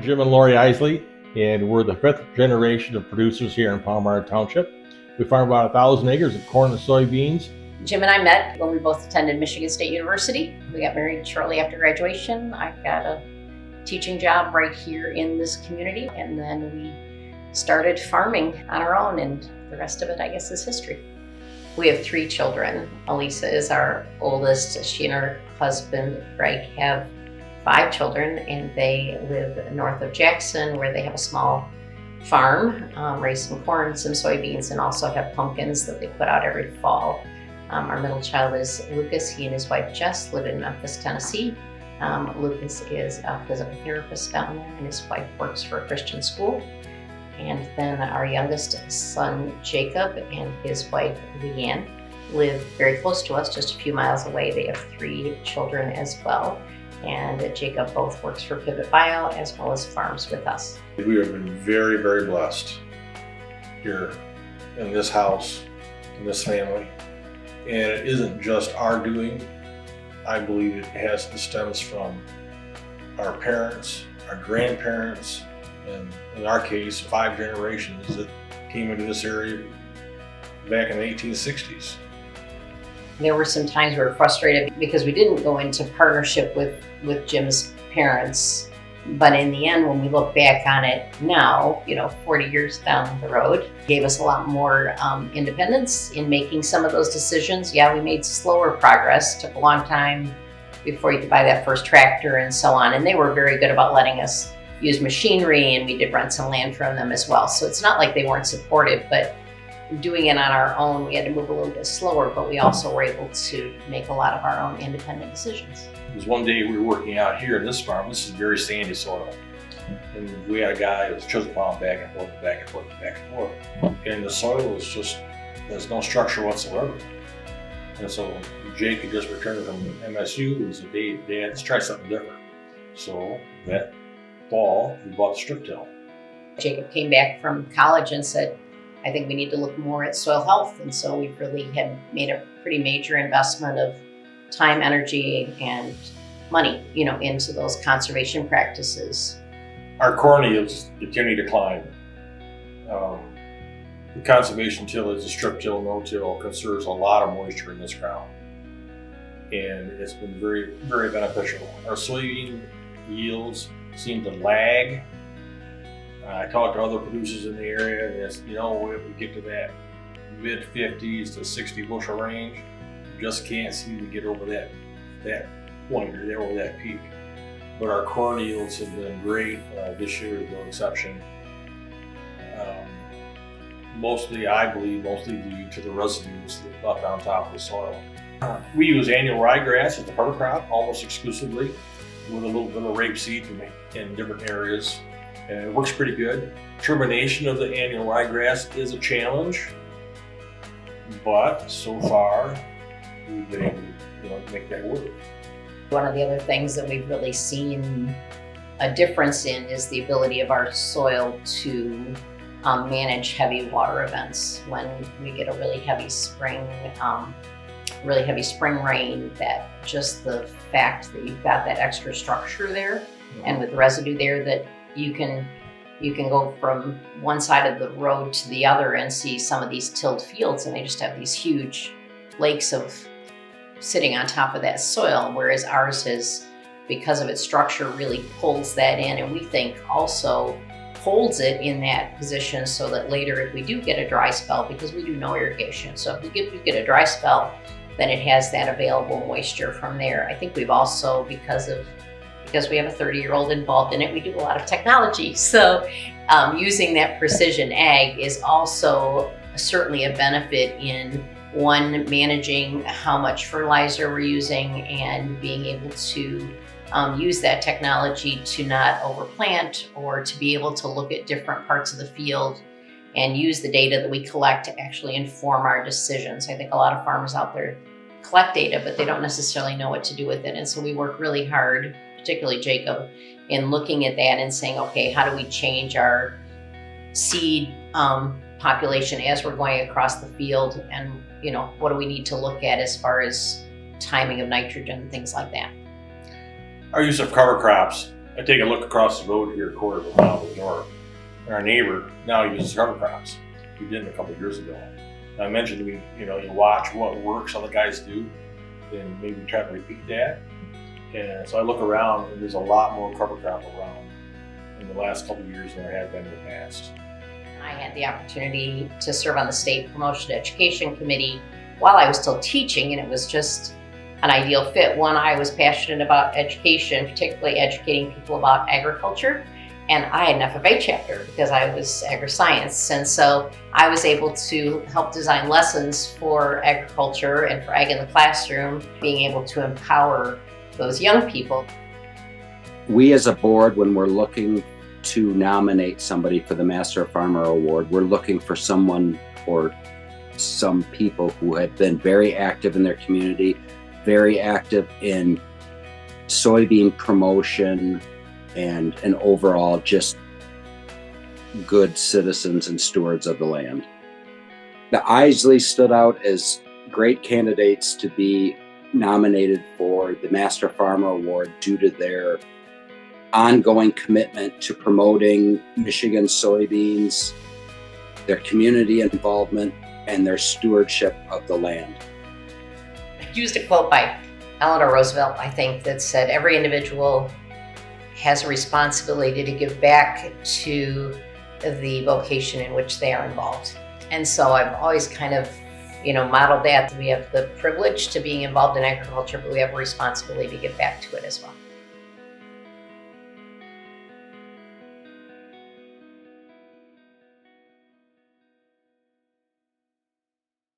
Jim and Lori Isley, and we're the fifth generation of producers here in Palmer Township. We farm about 1,000 acres of corn and soybeans. Jim and I met when we both attended Michigan State University. We got married shortly after graduation. I got a teaching job right here in this community, and then we started farming on our own, and the rest of it, I guess, is history. We have 3 children. Elisa is our oldest. She and her husband, Greg, have 5 children, and they live north of Jackson, where they have a small farm, raise some corn, some soybeans, and also have pumpkins that they put out every fall. Our middle child is Lucas. He and his wife Jess live in Memphis, Tennessee. Lucas is a physical therapist down there, and his wife works for a Christian school. And then our youngest son, Jacob, and his wife, Leanne, live very close to us, just a few miles away. They have 3 children as well. And Jacob both works for Pivot Bio as well as farms with us. We have been very, very blessed here in this house, in this family. And it isn't just our doing. I believe it stems from our parents, our grandparents, and in our case, 5 generations that came into this area back in the 1860s. There were some times we were frustrated because we didn't go into partnership with Jim's parents. But in the end, when we look back on it now, 40 years down the road, gave us a lot more independence in making some of those decisions. Yeah, we made slower progress, took a long time before you could buy that first tractor and so on. And they were very good about letting us use machinery, and we did rent some land from them as well. So it's not like they weren't supportive, but doing it on our own, we had to move a little bit slower, but we also were able to make a lot of our own independent decisions. Because one day we were working out here in this farm. This is very sandy soil. And we had a guy that was chisel plowing back and forth, back and forth, back and forth. And the soil was just, there's no structure whatsoever. And so Jake had just returned from MSU, and said they had to try something different. So that fall, we bought the strip till. Jacob came back from college and said, I think we need to look more at soil health. And so we really had made a pretty major investment of time, energy, and money, into those conservation practices. Our corn yields continue to climb. The conservation tillage, the strip till, no-till, conserves a lot of moisture in this ground. And it's been very, very beneficial. Our soybean yields seem to lag. I talked to other producers in the area, and it's, if we get to that mid-50s to 60 bushel range, we just can't seem to get over that point or over that peak. But our corn yields have been great. This year is no exception. I believe mostly due to the residues that left on top of the soil. We use annual ryegrass as the cover crop almost exclusively, with a little bit of rapeseed in different areas. And it works pretty good. Termination of the annual ryegrass is a challenge, but so far we've been able to make that work. One of the other things that we've really seen a difference in is the ability of our soil to manage heavy water events. When we get a really heavy spring rain, that just the fact that you've got that extra structure there, and with residue there, that you can go from one side of the road to the other and see some of these tilled fields, and they just have these huge lakes of sitting on top of that soil, whereas ours is, because of its structure, really pulls that in, and we think also holds it in that position so that later, if we do get a dry spell, because we do no irrigation, so if we get a dry spell, then it has that available moisture from there. I think we've also, because we have a 30-year-old involved in it, we do a lot of technology. So using that precision ag is also certainly a benefit in managing how much fertilizer we're using, and being able to use that technology to not overplant, or to be able to look at different parts of the field and use the data that we collect to actually inform our decisions. I think a lot of farmers out there collect data, but they don't necessarily know what to do with it. And so we work really hard, particularly Jacob, in looking at that and saying, okay, how do we change our seed population as we're going across the field, and what do we need to look at as far as timing of nitrogen and things like that. Our use of cover crops I take a look across the road here, a quarter of a mile to the north, and our neighbor now uses cover crops. We didn't a couple of years ago. And I mentioned you watch what works other guys do, and maybe try to repeat that. And so I look around, and there's a lot more cover crop around in the last couple of years than there had been in the past. I had the opportunity to serve on the State Promotion Education Committee while I was still teaching, and it was just an ideal fit. One, I was passionate about education, particularly educating people about agriculture, and I had an FFA chapter because I was agri-science, and so I was able to help design lessons for agriculture and for ag in the classroom, being able to empower those young people. We as a board, when we're looking to nominate somebody for the Master Farmer Award, we're looking for someone or some people who have been very active in their community, very active in soybean promotion, and overall just good citizens and stewards of the land. The Isleys stood out as great candidates to be nominated for the Master Farmer Award due to their ongoing commitment to promoting Michigan soybeans, their community involvement, and their stewardship of the land. I used a quote by Eleanor Roosevelt, I think, that said, every individual has a responsibility to give back to the vocation in which they are involved. And so I've always kind of, modeled that. We have the privilege to being involved in agriculture, but we have a responsibility to give back to it as well.